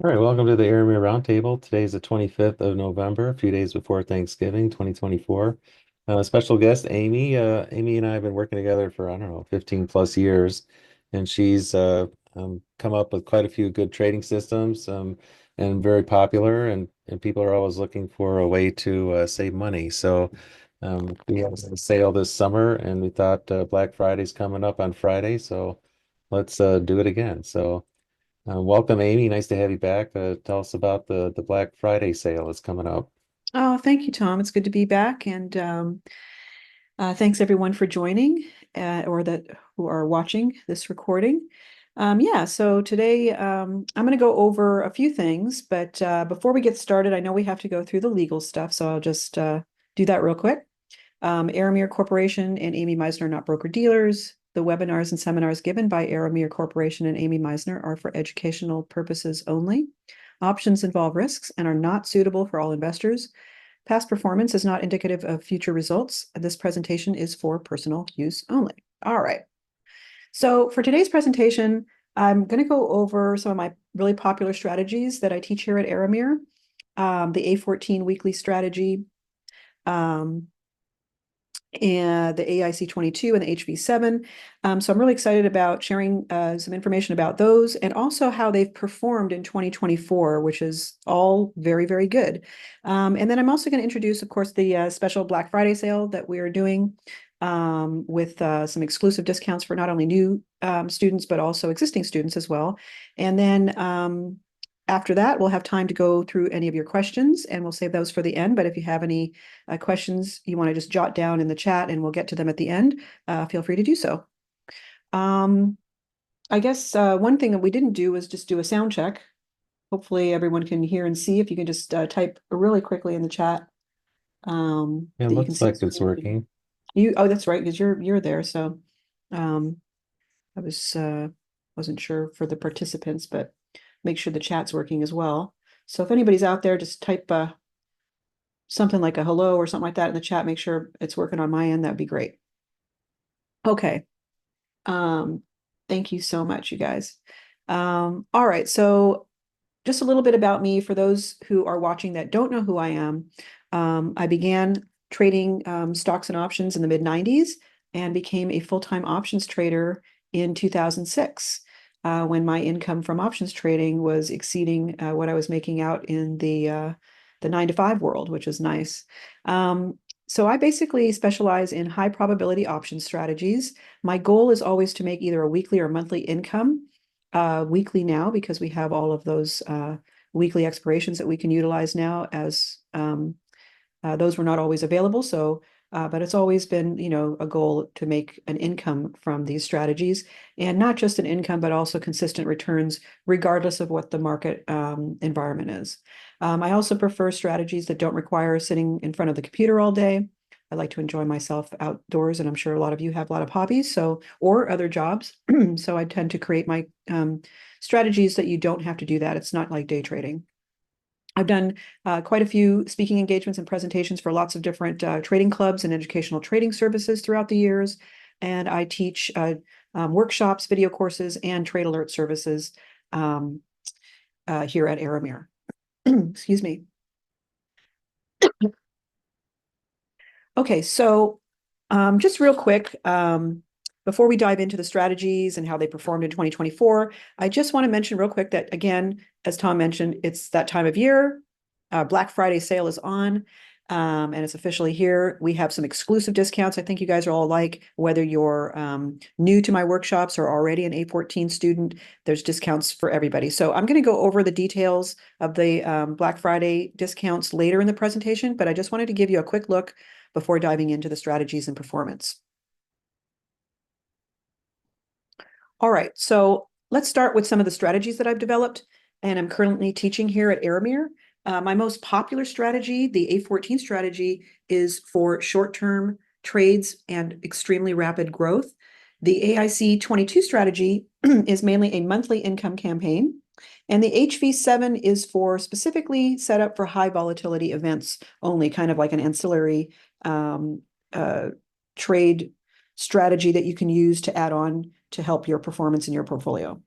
All right, welcome to the Aramir Roundtable. Today's the 25th of November, a few days before Thanksgiving, 2024. Special guest, Amy. Amy and I have been working together for, I don't know, 15 plus years, and she's come up with quite a few good trading systems and very popular, and people are always looking for a way to save money. So we have a sale this summer, and we thought Black Friday's coming up on Friday, so let's do it again. So. Welcome, Amy. Nice to have you back. Tell us about the Black Friday sale that's coming up. Oh, thank you, Tom. It's good to be back, and thanks everyone for joining or that who are watching this recording. Yeah, so today I'm going to go over a few things, but before we get started, I know we have to go through the legal stuff, so I'll just do that real quick. Aramir Corporation and Amy Meissner are not broker-dealers. The webinars and seminars given by Aramir Corporation and Amy Meissner are for educational purposes only. Options involve risks and are not suitable for all investors. Past performance is not indicative of future results. This presentation is for personal use only. All right. So for today's presentation, I'm going to go over some of my really popular strategies that I teach here at Aramir, the A14 weekly strategy, and the AIC22 and the HV7. So I'm really excited about sharing some information about those and also how they've performed in 2024, which is all very, very good. And then I'm also going to introduce, of course, the special Black Friday sale that we are doing with some exclusive discounts for not only new students, but also existing students as well. And then after that, we'll have time to go through any of your questions, and we'll save those for the end. But if you have any questions you want to just jot down in the chat, and we'll get to them at the end, feel free to do so. I guess one thing that we didn't do was just do a sound check. Hopefully everyone can hear and see. If you can just type really quickly in the chat It that you can looks see. like it's working. Oh, that's right, because you're there. So um, I wasn't sure for the participants, but make sure the chat's working as well. So if anybody's out there, just type something like a hello or something like that in the chat. Make sure it's working on my end. That'd be great. Okay. Thank you so much, you guys. All right. So just a little bit about me for those who are watching that don't know who I am. I began trading stocks and options in the mid 90s and became a full-time options trader in 2006. When my income from options trading was exceeding what I was making out in the 9 to 5 world, which is nice. So I basically specialize in high probability option strategies. My goal is always to make either a weekly or monthly income. Weekly now, because we have all of those weekly expirations that we can utilize now, as those were not always available. So but it's always been, a goal to make an income from these strategies, and not just an income, but also consistent returns, regardless of what the market environment is. I also prefer strategies that don't require sitting in front of the computer all day. I like to enjoy myself outdoors, and I'm sure a lot of you have a lot of hobbies, or other jobs. So I tend to create my strategies that you don't have to do that. It's not like day trading. I've done quite a few speaking engagements and presentations for lots of different trading clubs and educational trading services throughout the years. And I teach workshops, video courses, and trade alert services here at Aramir. Excuse me. Okay, so just real quick, before we dive into the strategies and how they performed in 2024, I just want to mention real quick that, again, as Tom mentioned, it's that time of year. Black Friday sale is on, and it's officially here. We have some exclusive discounts. I think you guys are all like, whether you're new to my workshops or already an A14 student, there's discounts for everybody. So I'm going to go over the details of the Black Friday discounts later in the presentation, but I just wanted to give you a quick look before diving into the strategies and performance. All right, so let's start with some of the strategies that I've developed and I'm currently teaching here at Aramir. My most popular strategy, the A14 strategy, is for short-term trades and extremely rapid growth. The AIC22 strategy is mainly a monthly income campaign, and the HV7 is for specifically set up for high volatility events only, kind of like an ancillary trade strategy that you can use to add on to help your performance in your portfolio.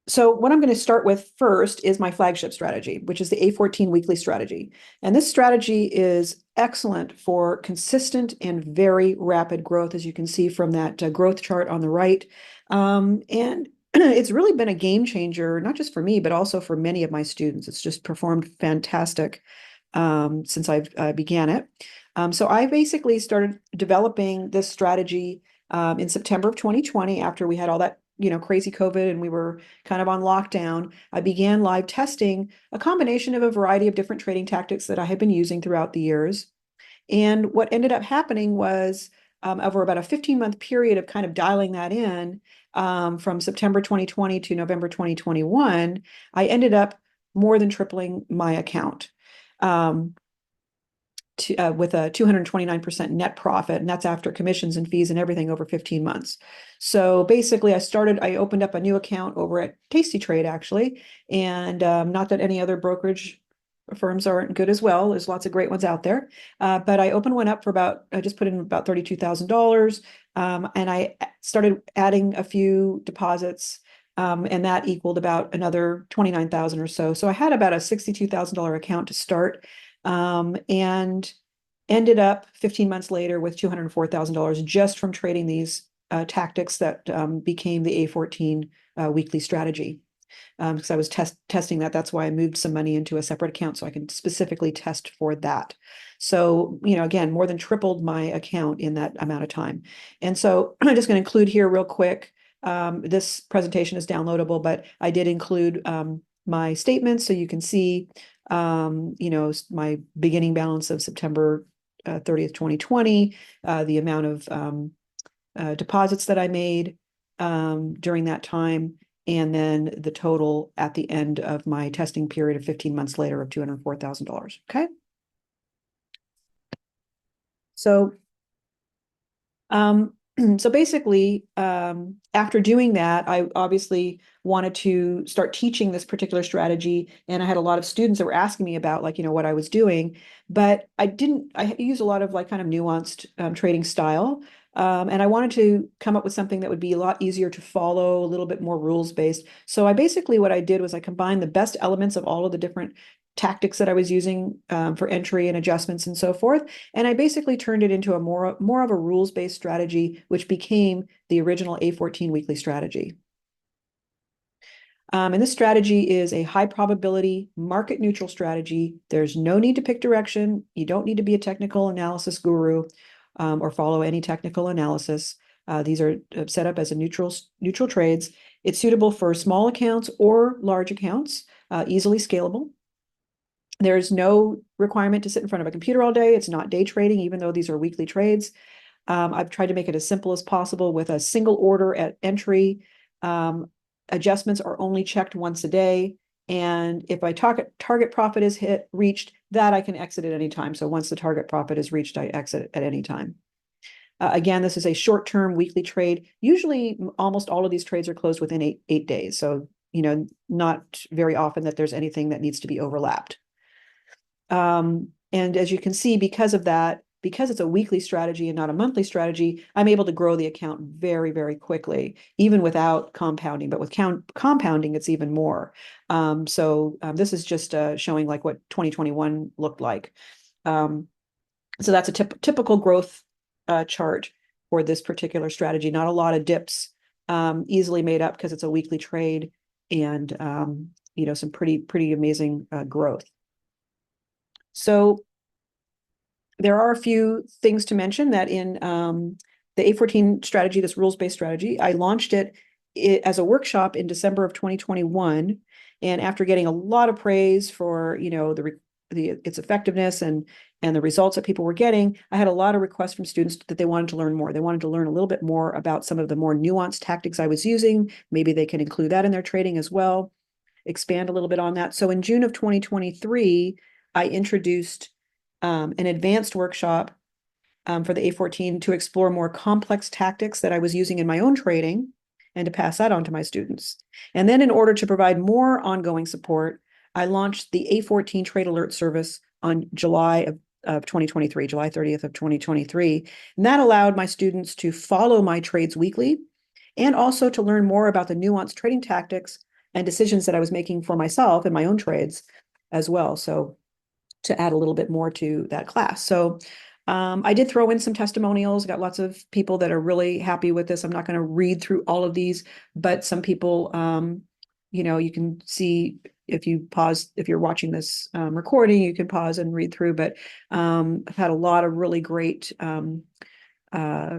So what I'm going to start with first is my flagship strategy, which is the A14 weekly strategy. And this strategy is excellent for consistent and very rapid growth, as you can see from that growth chart on the right. And it's really been a game changer, not just for me, but also for many of my students. It's just performed fantastic since I began it. So I basically started developing this strategy in September of 2020, after we had all that crazy COVID and we were kind of on lockdown. I began live testing a combination of a variety of different trading tactics that I had been using throughout the years. And what ended up happening was over about a 15-month period of kind of dialing that in, from September 2020 to November 2021, I ended up more than tripling my account. With a 229% net profit, and that's after commissions and fees and everything over 15 months. So basically, I opened up a new account over at Tasty Trade, actually, and not that any other brokerage firms aren't good as well. There's lots of great ones out there. But I opened one up I just put in about $32,000, and I started adding a few deposits, and that equaled about another 29,000 or so. So I had about a $62,000 account to start. And ended up 15 months later with $204,000 just from trading these tactics that became the A14 weekly strategy. Because I was testing that. That's why I moved some money into a separate account so I can specifically test for that. So, again, more than tripled my account in that amount of time. And so I'm just going to include here real quick. This presentation is downloadable, but I did include my statements so you can see my beginning balance of September 30th, 2020, the amount of deposits that I made during that time, and then the total at the end of my testing period of 15 months later of $204,000. Okay. So so basically, after doing that, I obviously wanted to start teaching this particular strategy. And I had a lot of students that were asking me about what I was doing, but I use a lot of kind of nuanced trading style. And I wanted to come up with something that would be a lot easier to follow, a little bit more rules based. So what I did was I combined the best elements of all of the different tactics that I was using for entry and adjustments and so forth. And I basically turned it into a more of a rules-based strategy, which became the original A14 weekly strategy. And this strategy is a high probability market neutral strategy. There's no need to pick direction. You don't need to be a technical analysis guru or follow any technical analysis. These are set up as a neutral trades. It's suitable for small accounts or large accounts, easily scalable. There's no requirement to sit in front of a computer all day. It's not day trading, even though these are weekly trades. I've tried to make it as simple as possible with a single order at entry. Adjustments are only checked once a day. And if my target profit is reached, that I can exit at any time. So once the target profit is reached, I exit at any time. Again, this is a short-term weekly trade. Usually, almost all of these trades are closed within eight days. So, not very often that there's anything that needs to be overlapped. And as you can see, because of that, because it's a weekly strategy and not a monthly strategy, I'm able to grow the account very, very quickly, even without compounding. But with compounding, it's even more. So this is just showing what 2021 looked like. So that's a typical growth chart for this particular strategy. Not a lot of dips, easily made up because it's a weekly trade, and some pretty amazing growth. So there are a few things to mention that in the A14 strategy, this rules-based strategy, I launched it as a workshop in December of 2021. And after getting a lot of praise for, its effectiveness and the results that people were getting, I had a lot of requests from students that they wanted to learn more. They wanted to learn a little bit more about some of the more nuanced tactics I was using. Maybe they can include that in their trading as well, expand a little bit on that. So in June of 2023, I introduced an advanced workshop for the A14 to explore more complex tactics that I was using in my own trading and to pass that on to my students. And then in order to provide more ongoing support, I launched the A14 Trade Alert service on July of 2023, July 30th of 2023. And that allowed my students to follow my trades weekly and also to learn more about the nuanced trading tactics and decisions that I was making for myself in my own trades as well. So to add a little bit more to that class. So I did throw in some testimonials, got lots of people that are really happy with this. I'm not going to read through all of these, but some people, you can see if you pause, if you're watching this recording, you can pause and read through, but I've had a lot of really great uh,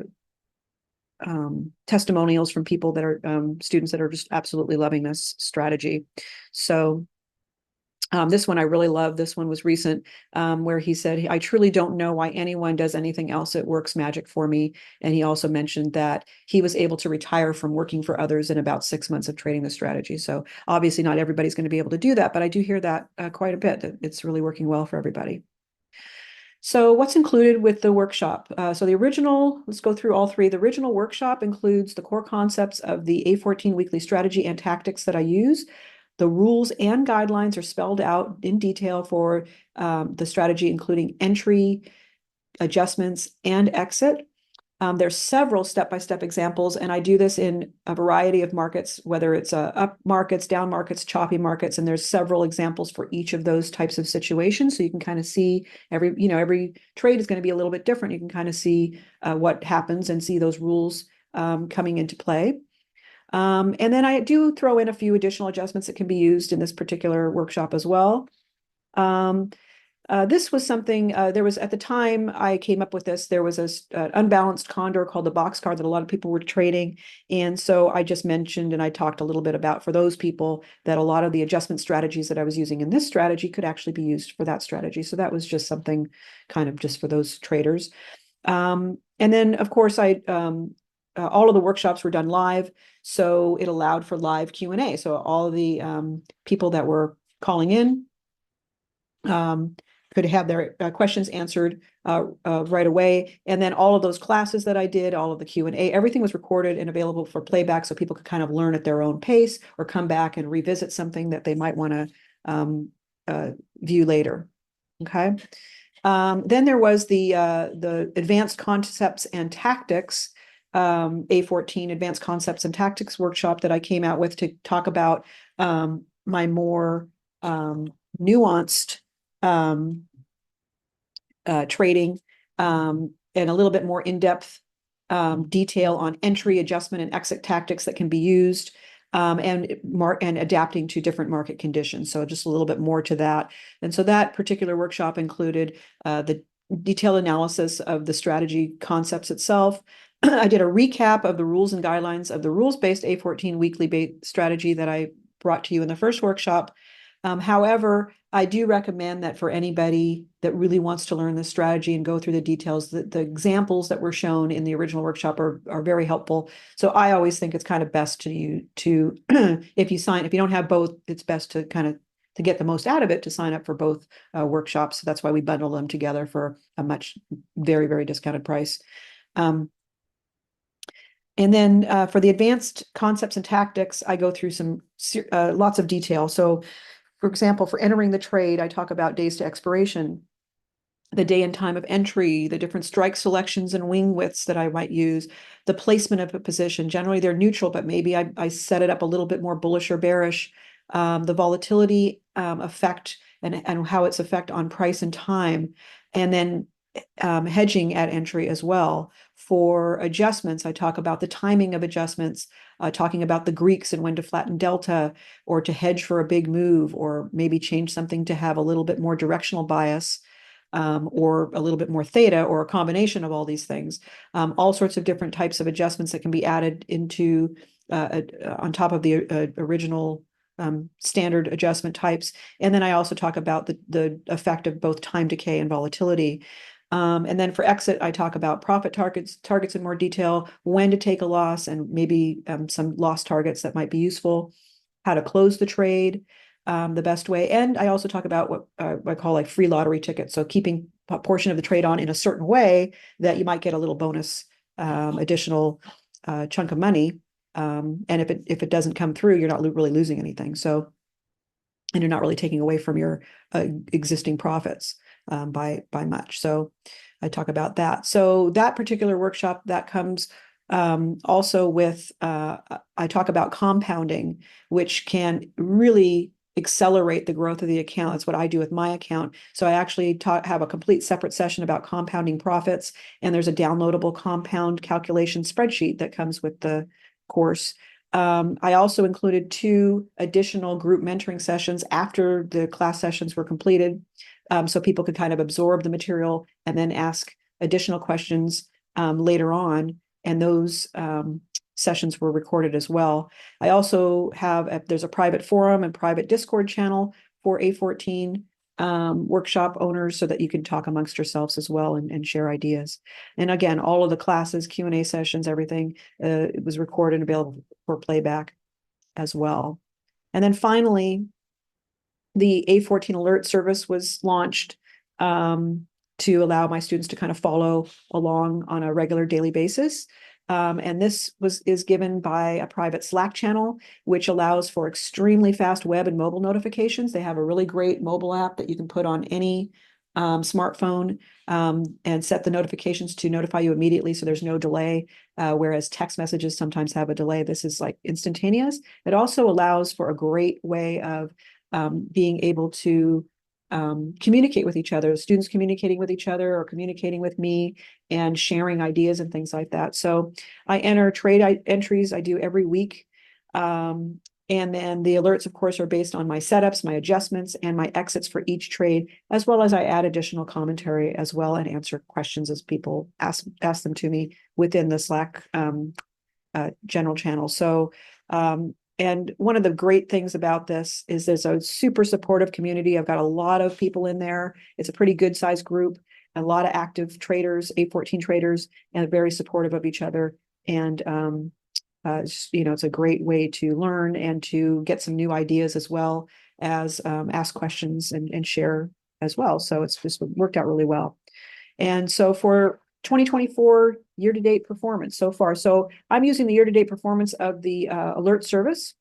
testimonials from people that are students that are just absolutely loving this strategy. So this one I really love. This one was recent, where he said, I truly don't know why anyone does anything else. It works magic for me. And he also mentioned that he was able to retire from working for others in about 6 months of trading the strategy. So obviously not everybody's going to be able to do that, but I do hear that quite a bit, that it's really working well for everybody. So what's included with the workshop? So the original, let's go through all three. The original workshop includes the core concepts of the A14 weekly strategy and tactics that I use. The rules and guidelines are spelled out in detail for the strategy, including entry, adjustments, and exit. There's several step-by-step examples, and I do this in a variety of markets, whether it's up markets, down markets, choppy markets, and there's several examples for each of those types of situations. So you can kind of see every trade is going to be a little bit different. You can kind of see what happens and see those rules coming into play. And then I do throw in a few additional adjustments that can be used in this particular workshop as well. This was something, there was at the time I came up with this, there was an unbalanced condor called the boxcar that a lot of people were trading. And so I just mentioned, and I talked a little bit about for those people that a lot of the adjustment strategies that I was using in this strategy could actually be used for that strategy. So that was just something kind of just for those traders. And then, of course, all of the workshops were done live, so it allowed for live Q&A. So all of the people that were calling in could have their questions answered right away. And then all of those classes that I did, all of the Q&A, everything was recorded and available for playback, so people could kind of learn at their own pace or come back and revisit something that they might want to view later. Okay. Then there was the advanced concepts and tactics, A14 advanced concepts and tactics workshop that I came out with to talk about my more nuanced trading and a little bit more in-depth detail on entry, adjustment, and exit tactics that can be used, and adapting to different market conditions. So just a little bit more to that. And so that particular workshop included the detailed analysis of the strategy concepts itself. I did a recap of the rules and guidelines of the rules-based A14 weekly strategy that I brought to you in the first workshop. However, I do recommend that for anybody that really wants to learn this strategy and go through the details, the examples that were shown in the original workshop are very helpful. So I always think it's kind of best to if you don't have both, it's best to kind of to get the most out of it to sign up for both workshops. So that's why we bundle them together for a very, very discounted price. And then for the advanced concepts and tactics, I go through some lots of detail. So for example, for entering the trade, I talk about days to expiration, the day and time of entry, the different strike selections and wing widths that I might use, the placement of a position. Generally, they're neutral, but maybe I set it up a little bit more bullish or bearish. The volatility effect and how its effect on price and time, and then hedging at entry as well. For adjustments, I talk about the timing of adjustments, talking about the Greeks and when to flatten delta or to hedge for a big move, or maybe change something to have a little bit more directional bias, or a little bit more theta, or a combination of all these things. All sorts of different types of adjustments that can be added into on top of the original standard adjustment types. And then I also talk about the effect of both time decay and volatility. And then for exit, I talk about profit targets in more detail, when to take a loss, and maybe some loss targets that might be useful, how to close the trade the best way. And I also talk about what I call like free lottery tickets. So keeping a portion of the trade on in a certain way that you might get a little bonus additional chunk of money. And if it doesn't come through, you're not really losing anything. So, and you're not really taking away from your existing profits by much. So I talk about that. So that particular workshop that comes Also with, I talk about compounding, which can really accelerate the growth of the account. That's what I do with my account. So I actually have a complete separate session about compounding profits, and there's a downloadable compound calculation spreadsheet that comes with the course. I also included 2 additional group mentoring sessions after the class sessions were completed, so people could kind of absorb the material and then ask additional questions later on. And those sessions were recorded as well. I also have, there's a private forum and private Discord channel for A14 workshop owners, so that you can talk amongst yourselves as well and share ideas. And again, all of the classes, Q&A sessions, everything, it was recorded and available for playback as well. And then finally, the A14 alert service was launched to allow my students to kind of follow along on a regular daily basis. And this is given by a private Slack channel, which allows for extremely fast web and mobile notifications. They have a really great mobile app that you can put on any smartphone and set the notifications to notify you immediately, so there's no delay, whereas text messages sometimes have a delay. This is like instantaneous. It also allows for a great way of being able to communicate with each other, students communicating with each other or communicating with me and sharing ideas and things like that. So I enter trade entries I do every week. And then the alerts, of course, are based on my setups, my adjustments, and my exits for each trade, as well as I add additional commentary as well and answer questions as people ask them to me within the Slack general channel. So and one of the great things about this is there's a super supportive community. I've got a lot of people in there. It's a pretty good sized group, a lot of active traders, A14 traders, and very supportive of each other. And, it's a great way to learn and to get some new ideas, as well as ask questions and share as well. So it's just worked out really well. And so for 2024 year-to-date performance so far. So I'm using the year-to-date performance of the alert service.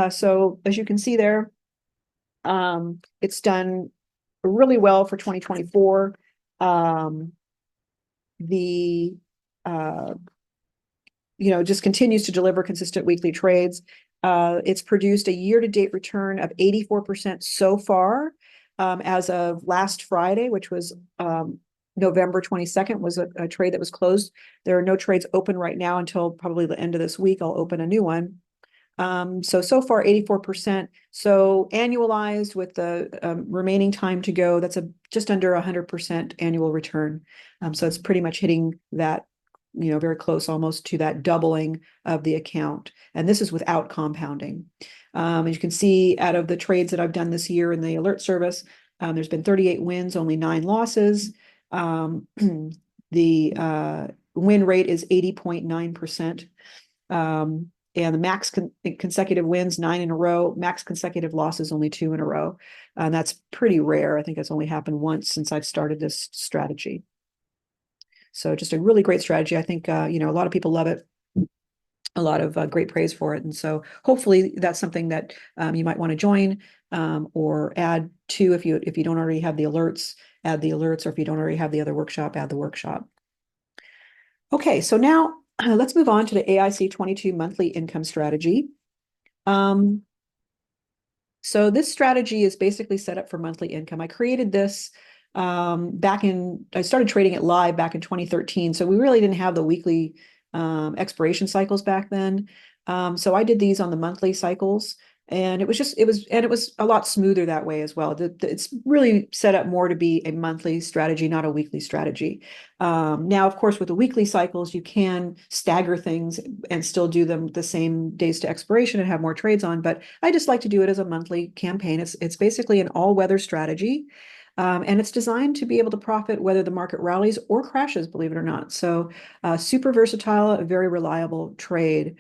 So as you can see there, it's done really well for 2024. The just continues to deliver consistent weekly trades. It's produced a year-to-date return of 84% so far, as of last Friday, which was November 22nd, was a trade that was closed. There are no trades open right now until probably the end of this week. I'll open a new one. So far 84%. So annualized with the remaining time to go, that's just under 100% annual return. So it's pretty much hitting that, very close almost to that doubling of the account. And this is without compounding. As you can see, out of the trades that I've done this year in the alert service, there's been 38 wins, only 9 losses. The win rate is 80.9%. And the max consecutive wins, 9 in a row, max consecutive losses, only 2 in a row. And that's pretty rare. I think that's only happened once since I've started this strategy. So just a really great strategy. I think, a lot of people love it. A lot of great praise for it. And so hopefully that's something that you might want to join or add to if you don't already have the alerts, add the alerts, or if you don't already have the other workshop, add the workshop. Okay, so now let's move on to the AIC 22 monthly income strategy. So this strategy is basically set up for monthly income. I created this I started trading it live back in 2013. So we really didn't have the weekly expiration cycles back then. So I did these on the monthly cycles, and it was a lot smoother that way as well. It's really set up more to be a monthly strategy, not a weekly strategy. Now, of course, with the weekly cycles, you can stagger things and still do them the same days to expiration and have more trades on. But I just like to do it as a monthly campaign. It's basically an all-weather strategy. And it's designed to be able to profit whether the market rallies or crashes, believe it or not. So super versatile, a very reliable trade.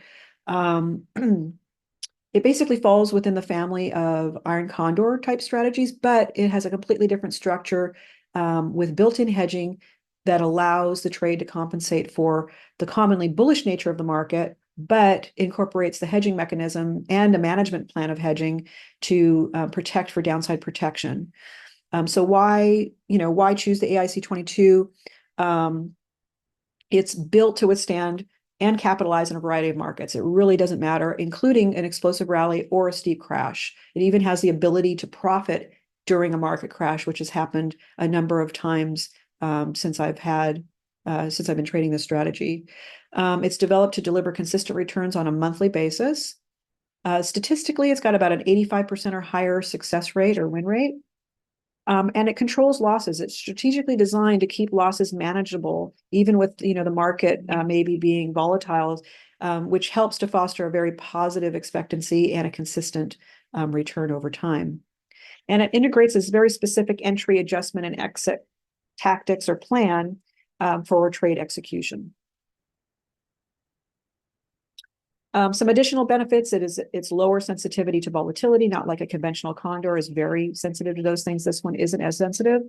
It basically falls within the family of iron condor type strategies, but it has a completely different structure with built-in hedging that allows the trade to compensate for the commonly bullish nature of the market, but incorporates the hedging mechanism and a management plan of hedging to protect for downside protection. So why choose the AIC 22? It's built to withstand and capitalize in a variety of markets. It really doesn't matter, including an explosive rally or a steep crash. It even has the ability to profit during a market crash, which has happened a number of times since I've been trading this strategy. It's developed to deliver consistent returns on a monthly basis. Statistically, it's got about an 85% or higher success rate or win rate. And it controls losses. It's strategically designed to keep losses manageable, even with the market maybe being volatile, which helps to foster a very positive expectancy and a consistent return over time. And it integrates this very specific entry, adjustment, and exit tactics or plan for trade execution. Some additional benefits, it's lower sensitivity to volatility, not like a conventional condor is very sensitive to those things. This one isn't as sensitive.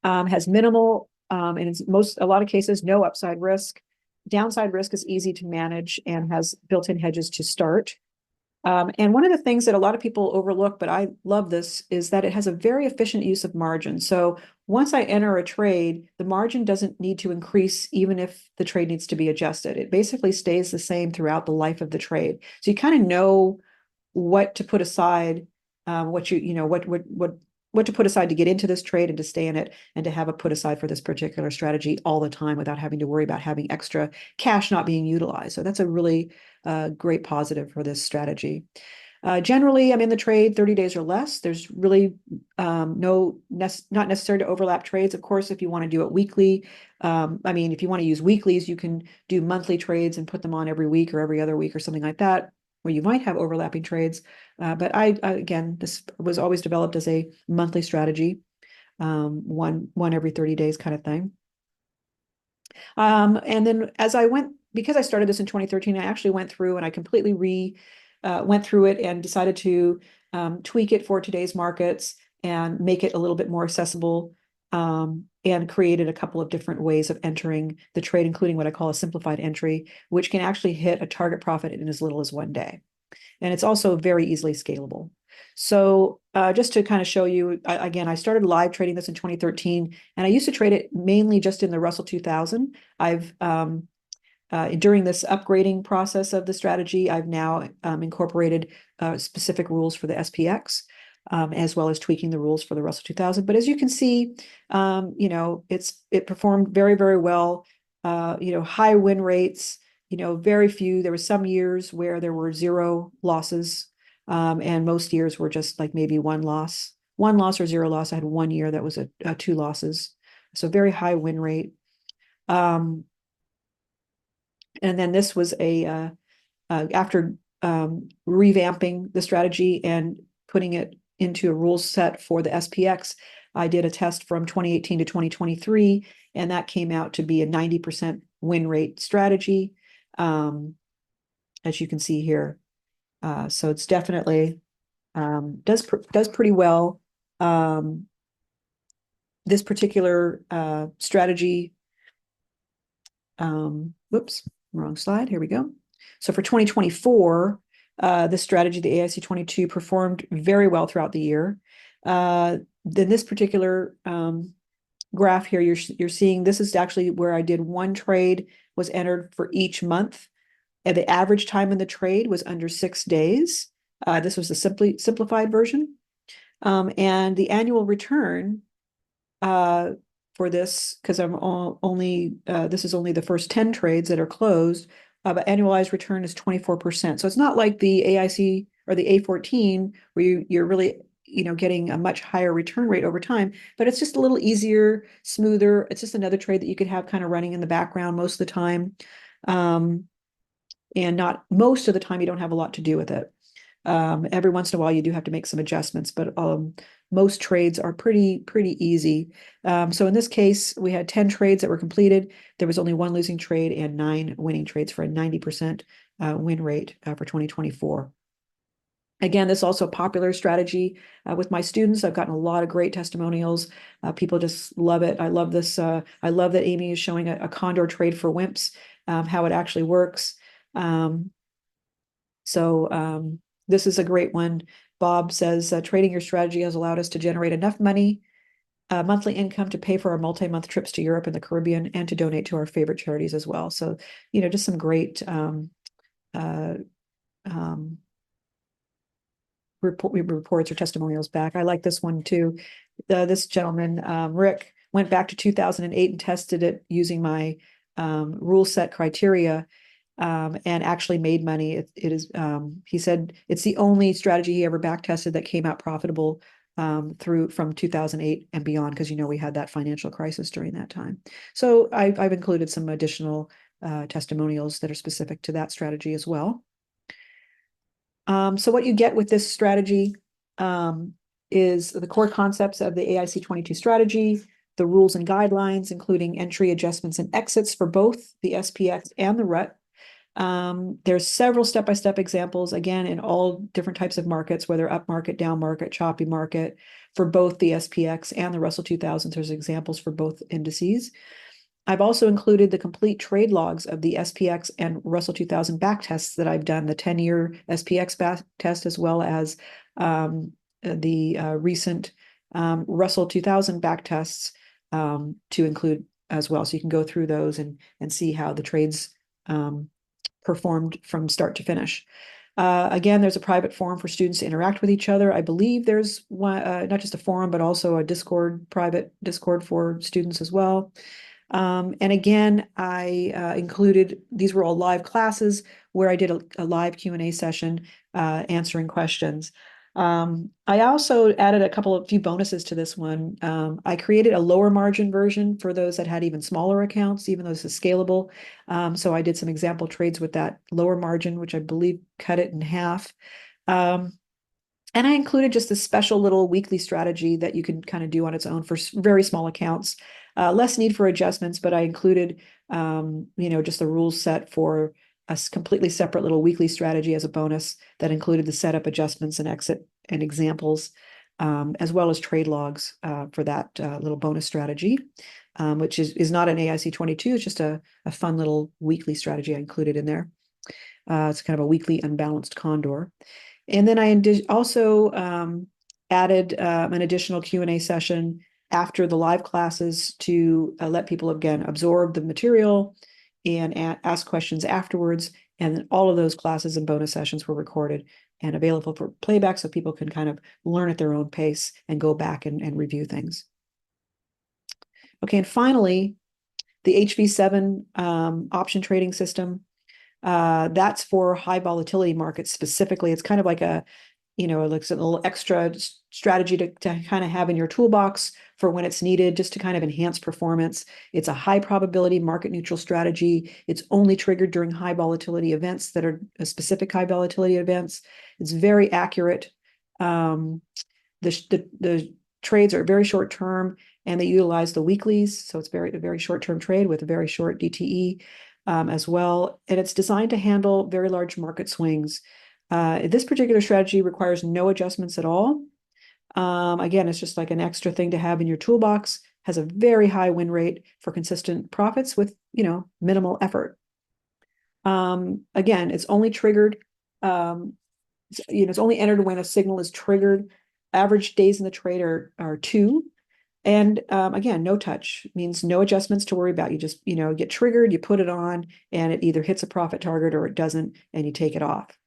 Has minimal, and in a lot of cases, no upside risk. Downside risk is easy to manage and has built-in hedges to start. And one of the things that a lot of people overlook, but I love this, is that it has a very efficient use of margin. So once I enter a trade, the margin doesn't need to increase even if the trade needs to be adjusted. It basically stays the same throughout the life of the trade. So you kind of know what to put aside, what to put aside to get into this trade and to stay in it, and to have a put aside for this particular strategy all the time without having to worry about having extra cash not being utilized. So that's a really great positive for this strategy. Generally, I'm in the trade 30 days or less. There's really not necessary to overlap trades. Of course, if you want to do it weekly, if you want to use weeklies, you can do monthly trades and put them on every week or every other week or something like that, where you might have overlapping trades. But again, this was always developed as a monthly strategy, one every 30 days kind of thing. And then because I started this in 2013, I actually went through and I completely went through it and decided to tweak it for today's markets and make it a little bit more accessible, and created a couple of different ways of entering the trade, including what I call a simplified entry, which can actually hit a target profit in as little as 1 day. And it's also very easily scalable. So just to kind of show you, again, I started live trading this in 2013, and I used to trade it mainly just in the Russell 2000. During this upgrading process of the strategy, I've now incorporated specific rules for the SPX, as well as tweaking the rules for the Russell 2000. But as you can see, it performed very, very well. High win rates. Very few. There were some years where there were 0 losses, and most years were just like maybe 1 loss or 0 loss. I had 1 year that was a 2 losses, so very high win rate. And then this was after revamping the strategy and putting it into a rule set for the SPX. I did a test from 2018 to 2023, and that came out to be a 90% win rate strategy, as you can see here. So it's definitely does pretty well. This particular strategy, whoops, wrong slide. Here we go. So for 2024, this strategy, the AIC 22, performed very well throughout the year. Then this particular graph here, you're seeing this is actually where I did 1 trade was entered for each month. And the average time in the trade was under 6 days. This was the simplified version. And the annual return for this, because I'm this is only the first 10 trades that are closed, but annualized return is 24%. So it's not like the AIC or the A14 where you're really getting a much higher return rate over time, but it's just a little easier, smoother. It's just another trade that you could have kind of running in the background most of the time. And not most of the time you don't have a lot to do with it. Every once in a while you do have to make some adjustments, but most trades are pretty easy. So in this case, we had 10 trades that were completed. There was only 1 losing trade and 9 winning trades for a 90% win rate for 2024. Again, this is also a popular strategy with my students. I've gotten a lot of great testimonials. People just love it. I love this. I love that Amy is showing a condor trade for wimps, how it actually works. This is a great one. Bob says, trading your strategy has allowed us to generate enough money monthly income to pay for our multi-month trips to Europe and the Caribbean and to donate to our favorite charities as well. So, just some great uh, um, reports or testimonials back. I like this one too. This gentleman, Rick, went back to 2008 and tested it using my rule set criteria, and actually made money. It is, he said it's the only strategy he ever back tested that came out profitable from 2008 and beyond, because we had that financial crisis during that time. So I've included some additional testimonials that are specific to that strategy as well. So what you get with this strategy is the core concepts of the AIC 22 strategy, the rules and guidelines, including entry, adjustments, and exits for both the SPX and the RUT. There's several step-by-step examples, again, in all different types of markets, whether up market, down market, choppy market, for both the SPX and the Russell 2000. There's examples for both indices. I've also included the complete trade logs of the SPX and Russell 2000 back tests that I've done, the 10-year SPX back test, as well as the recent Russell 2000 back tests to include as well. So you can go through those and see how the trades performed from start to finish. Again, there's a private forum for students to interact with each other. I believe there's one, not just a forum, but also a private Discord for students as well. And again, I included, these were all live classes where I did a live Q&A session answering questions. I also added a few bonuses to this one. I created a lower margin version for those that had even smaller accounts, even though this is scalable. So I did some example trades with that lower margin, which I believe cut it in half. And I included just a special little weekly strategy that you can kind of do on its own for very small accounts. Less need for adjustments, but I included, just the rules set for a completely separate little weekly strategy as a bonus that included the setup, adjustments, and exit and examples, as well as trade logs for that little bonus strategy, which is not an AIC 22. It's just a fun little weekly strategy I included in there. It's kind of a weekly unbalanced condor. And then I also added an additional Q&A session after the live classes to let people, again, absorb the material and ask questions afterwards. And all of those classes and bonus sessions were recorded and available for playback, so people can kind of learn at their own pace and go back and review things. Okay, and finally, the HV7 option trading system. That's for high volatility markets specifically. It's kind of like looks at a little extra strategy to kind of have in your toolbox for when it's needed, just to kind of enhance performance. It's a high probability market neutral strategy. It's only triggered during high volatility events that are specific high volatility events. It's very accurate. The trades are very short term, and they utilize the weeklies. So it's a very short term trade with a very short DTE as well. And it's designed to handle very large market swings. This particular strategy requires no adjustments at all. Again, it's just like an extra thing to have in your toolbox, has a very high win rate for consistent profits with, minimal effort. Again, it's only triggered, it's only entered when a signal is triggered. Average days in the trade are 2. And again, no touch means no adjustments to worry about. You just, get triggered, you put it on, and it either hits a profit target or it doesn't, and you take it off.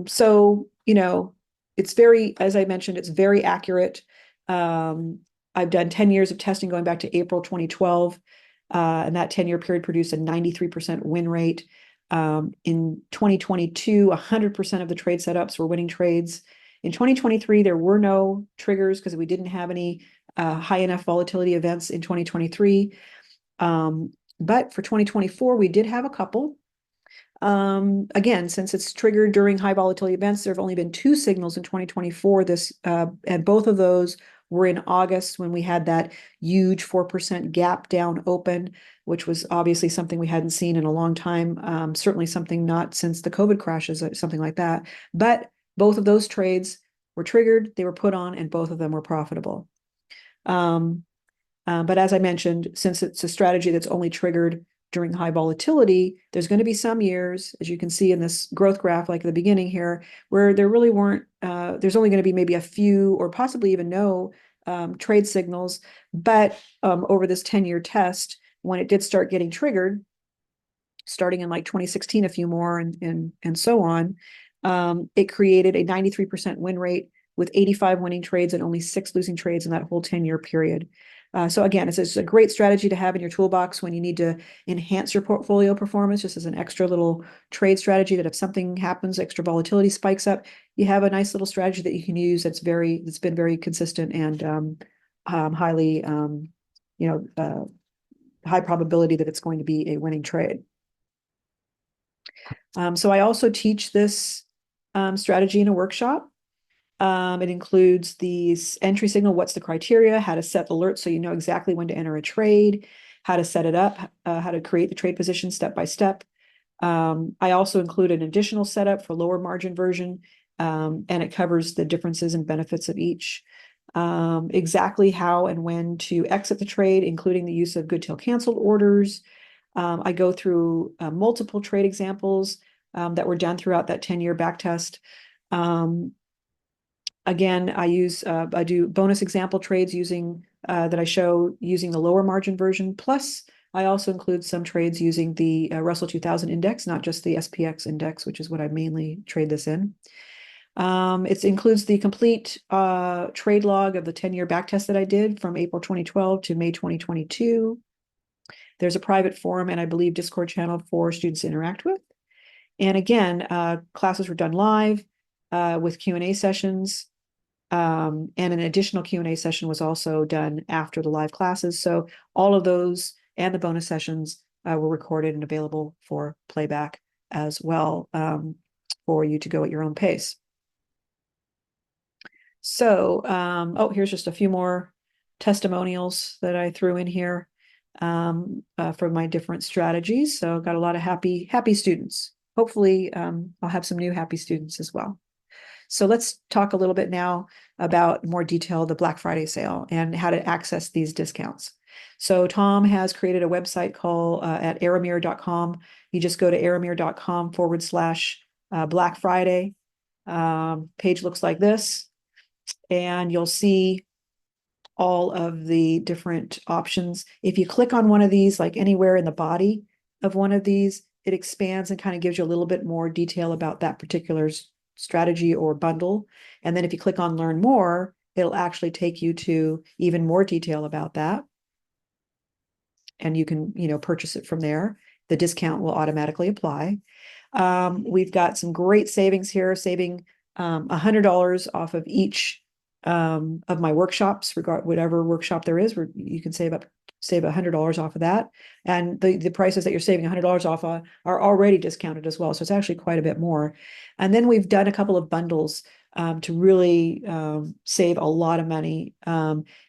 So, it's very, as I mentioned, it's very accurate. I've done 10 years of testing going back to April 2012, and that 10-year period produced a 93% win rate. In 2022, 100% of the trade setups were winning trades. In 2023, there were no triggers because we didn't have any high enough volatility events in 2023. But for 2024, we did have a couple. Again, since it's triggered during high volatility events, there have only been 2 signals in 2024. And both of those were in August, when we had that huge 4% gap down open, which was obviously something we hadn't seen in a long time. Certainly something not since the COVID crashes, something like that. But both of those trades were triggered, they were put on, and both of them were profitable. But as I mentioned, since it's a strategy that's only triggered during high volatility, there's going to be some years, as you can see in this growth graph, like at the beginning here, where there really weren't, there's only going to be maybe a few or possibly even no trade signals. But over this 10-year test, when it did start getting triggered, starting in like 2016, a few more and so on, it created a 93% win rate with 85 winning trades and only 6 losing trades in that whole 10-year period. So again, it's a great strategy to have in your toolbox when you need to enhance your portfolio performance, just as an extra little trade strategy that if something happens, extra volatility spikes up, you have a nice little strategy that you can use that's been very consistent and highly, high probability that it's going to be a winning trade. So I also teach this strategy in a workshop. It includes these entry signal, what's the criteria, how to set alerts so you know exactly when to enter a trade, how to set it up, how to create the trade position step by step. I also include an additional setup for lower margin version, and it covers the differences and benefits of each. Exactly how and when to exit the trade, including the use of good till canceled orders. I go through multiple trade examples that were done throughout that 10-year backtest. Again, I do bonus example trades using that I show using the lower margin version. Plus, I also include some trades using the Russell 2000 index, not just the SPX index, which is what I mainly trade this in. It includes the complete trade log of the 10-year backtest that I did from April 2012 to May 2022. There's a private forum and I believe Discord channel for students to interact with. And again, classes were done live with Q&A sessions. And an additional Q&A session was also done after the live classes. So all of those and the bonus sessions were recorded and available for playback as well, for you to go at your own pace. So, here's just a few more testimonials that I threw in here for my different strategies. So got a lot of happy students. Hopefully, I'll have some new happy students as well. So let's talk a little bit now about more detail, the Black Friday sale and how to access these discounts. So Tom has created a website called at aramir.com. You just go to aramir.com/Black Friday. Page looks like this, and you'll see all of the different options. If you click on one of these, like anywhere in the body of one of these, it expands and kind of gives you a little bit more detail about that particular strategy or bundle. And then if you click on learn more, it'll actually take you to even more detail about that. And you can, purchase it from there. The discount will automatically apply. We've got some great savings here, saving $100 off of each of my workshops, whatever workshop there is, where you can save $100 off of that. And the prices that you're saving $100 off of are already discounted as well. So it's actually quite a bit more. And then we've done a couple of bundles to really save a lot of money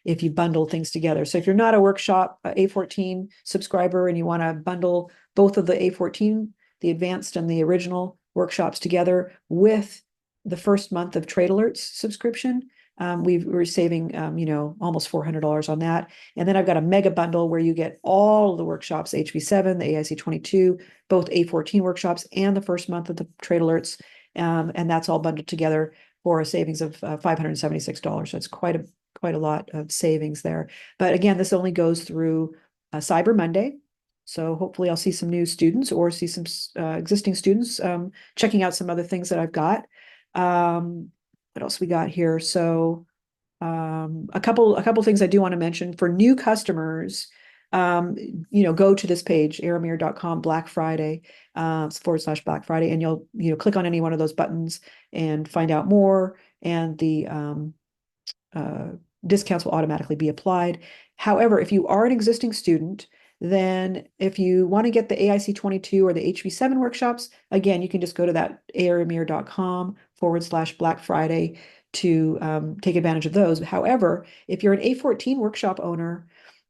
if you bundle things together. So if you're not a workshop A14 subscriber and you want to bundle both of the A14, the advanced and the original workshops together with the first month of Trade Alerts subscription, we're saving, almost $400 on that. And then I've got a mega bundle where you get all of the workshops, HV7, the AIC 22, both A14 workshops and the first month of the Trade Alerts. And that's all bundled together for a savings of $576. So it's quite a lot of savings there. But again, this only goes through Cyber Monday. So hopefully I'll see some new students or see some existing students checking out some other things that I've got. What else we got here? So a couple things I do want to mention for new customers. Go to this page, aramir.com Black Friday /Black Friday, and you'll click on any one of those buttons and find out more, and the discounts will automatically be applied. However, if you are an existing student, then if you want to get the AIC 22 or the HV7 workshops, again, you can just go to that aramir.com /Black Friday to take advantage of those. However, if you're an A14 workshop owner,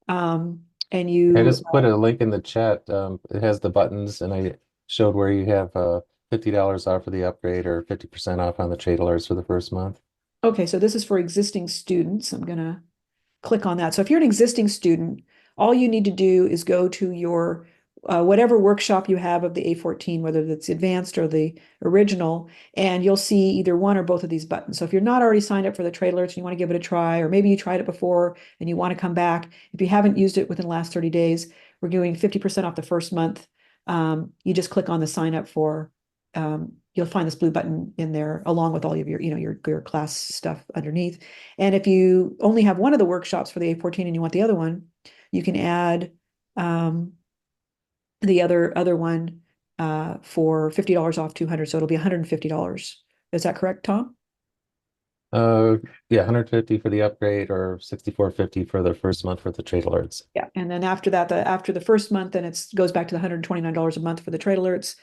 and I you just put a link in the chat. It has the buttons, and I showed where you have $50 off for the upgrade or 50% off on the trade alerts for the first month. Okay, so this is for existing students. I'm gonna click on that. So if you're an existing student, all you need to do is go to your whatever workshop you have of the A14, whether it's advanced or the original, and you'll see either one or both of these buttons. So if you're not already signed up for the trade alerts and you want to give it a try, or maybe you tried it before and you want to come back, if you haven't used it within the last 30 days, we're doing 50% off the first month. You just click on the sign up for, you'll find this blue button in there along with all of your, your class stuff underneath. And if you only have one of the workshops for the A14 and you want the other one, you can add the other one for $50 off 200, so it'll be $150. Is that correct, Tom? Uh, yeah, 150 for the upgrade or 64.50 for the first month for the trade alerts. Yeah, and then after that, after the first month, then it goes back to the $129 a month for the trade alerts.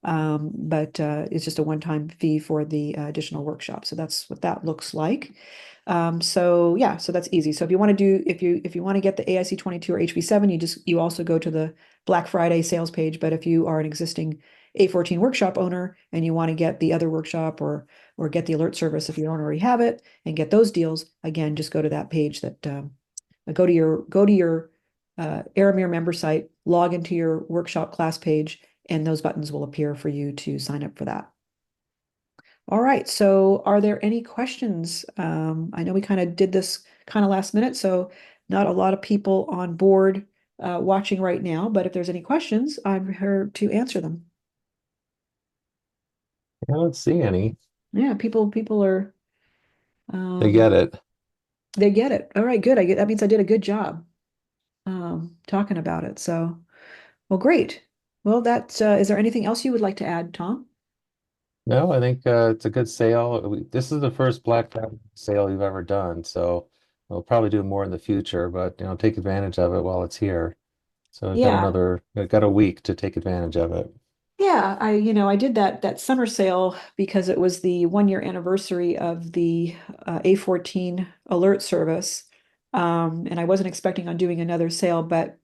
But it's just a one-time fee for the additional workshop. So that's what that looks like. So yeah, so that's easy. So if you want to do, if you want to get the AIC 22 or HV7, you also go to the Black Friday sales page. But if you are an existing A14 workshop owner and you want to get the other workshop or get the alert service if you don't already have it and get those deals, again, just go to that page that go to your Aramir member site, log into your workshop class page, and those buttons will appear for you to sign up for that. All right, so are there any questions? I know we kind of did this kind of last minute, so not a lot of people on board watching right now, but if there's any questions, I'm here to answer them. I don't see any. Yeah, people are, They um, get it. they get it. All right, good. That means I did a good job talking about it. So, well, great. Well, is there anything else you would like to add, Tom? No, I think it's a good sale. This is the first Black Friday sale we've ever done, so we'll probably do more in the future, but take advantage of it while it's here. So Yeah, we've got a week to take advantage of it. yeah. I did that summer sale because it was the 1 year anniversary of the A14 alert service. And I wasn't expecting on doing another sale, but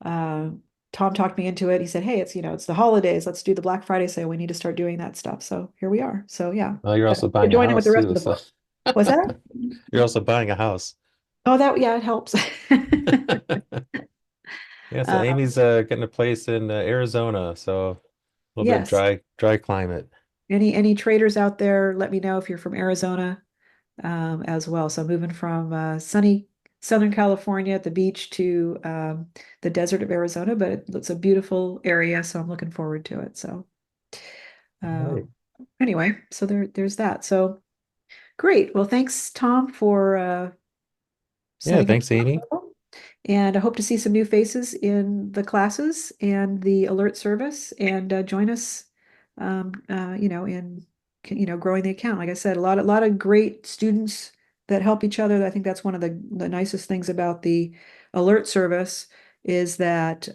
uh, Tom talked me into it. He said, "Hey, it's the holidays. Let's do the Black Friday sale. We need to start doing that stuff." So here we are. So yeah, Well, you're also to buying a join in with house the rest too, of the so book. What's that? you're also buying a house. Oh, yeah, it helps. Yeah, so Uh, Amy's getting a place in Arizona, so a little bit yes. dry climate. Any traders out there, let me know if you're from Arizona as well. So moving from sunny Southern California at the beach to the desert of Arizona, but it's a beautiful area, so I'm looking forward to it. So uh, Right. anyway, so there's that. So great. Well, thanks, Tom, for Yeah, setting up. thanks, Amy. And I hope to see some new faces in the classes and the alert service and join us, in growing the account. Like I said, a lot of great students that help each other. I think that's one of the nicest things about the alert service is that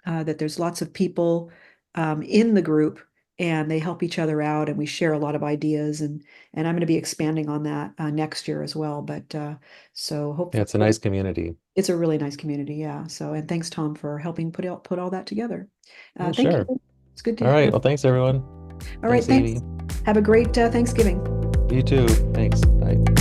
there's lots of people in the group and they help each other out and we share a lot of ideas and I'm going to be expanding on that next year as well. But so Yeah, hopefully it's a nice community. it's a really nice community. Yeah. So and thanks, Tom, for helping put all that together. Yeah, Thank sure. you. It's good All to right. Well, thanks everyone. all right. Thanks, Thanks. Amy. Have a great Thanksgiving. You too. Thanks. Bye.